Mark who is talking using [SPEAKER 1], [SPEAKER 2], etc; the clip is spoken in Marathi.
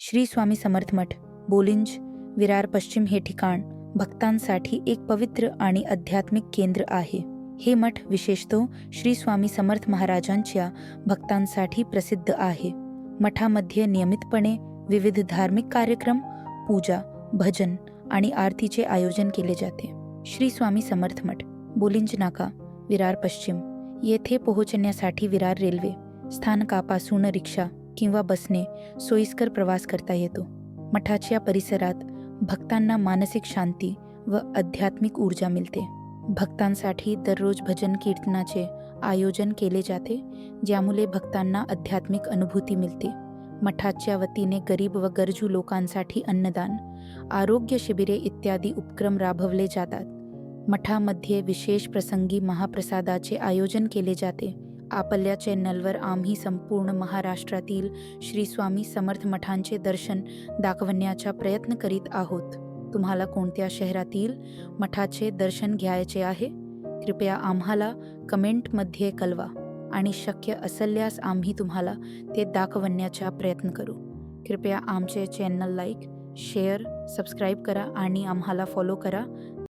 [SPEAKER 1] श्री स्वामी समर्थ मठ बोलिंज विरार पश्चिम हे ठिकाण भक्तांसाठी एक पवित्र आणि आध्यात्मिक केंद्र आहे. हे मठ विशेषतः श्री स्वामी समर्थ महाराजांच्या भक्तांसाठी प्रसिद्ध आहे. मठामध्ये नियमितपणे विविध धार्मिक कार्यक्रम, पूजा, भजन आणि आरतीचे आयोजन केले जाते. श्री स्वामी समर्थ मठ बोलिंज नाका विरार पश्चिम येथे पोहोचण्यासाठी विरार रेल्वे स्थानकापासून रिक्षा किंवा बसने सोयीस्कर प्रवास करता येतो. मठाच्या परिसरात भक्तांना मानसिक शांती व आध्यात्मिक ऊर्जा मिळते. भक्तांसाठी दररोज भजन कीर्तनाचे आयोजन केले जाते, ज्यामुळे भक्तांना आध्यात्मिक अनुभूती मिळते. मठाच्या वतीने गरीब व गरजू लोकांसाठी अन्नदान, आरोग्य शिबिरे इत्यादी उपक्रम राबवले जातात. मठामध्ये विशेष प्रसंगी महाप्रसादाचे आयोजन केले जाते. आपल्या चॅनलवर आम्ही संपूर्ण महाराष्ट्रातील श्री स्वामी समर्थ मठांचे दर्शन दाखवण्याचा प्रयत्न करीत आहोत. तुम्हाला कोणत्या शहरातील मठाचे दर्शन घ्यायचे आहे? कृपया आम्हाला कमेंटमध्ये कळवा आणि शक्य असल्यास आम्ही तुम्हाला ते दाखवण्याचा प्रयत्न करू. कृपया आमचे चॅनल लाईक, शेअर, सबस्क्राईब करा आणि आम्हाला फॉलो करा.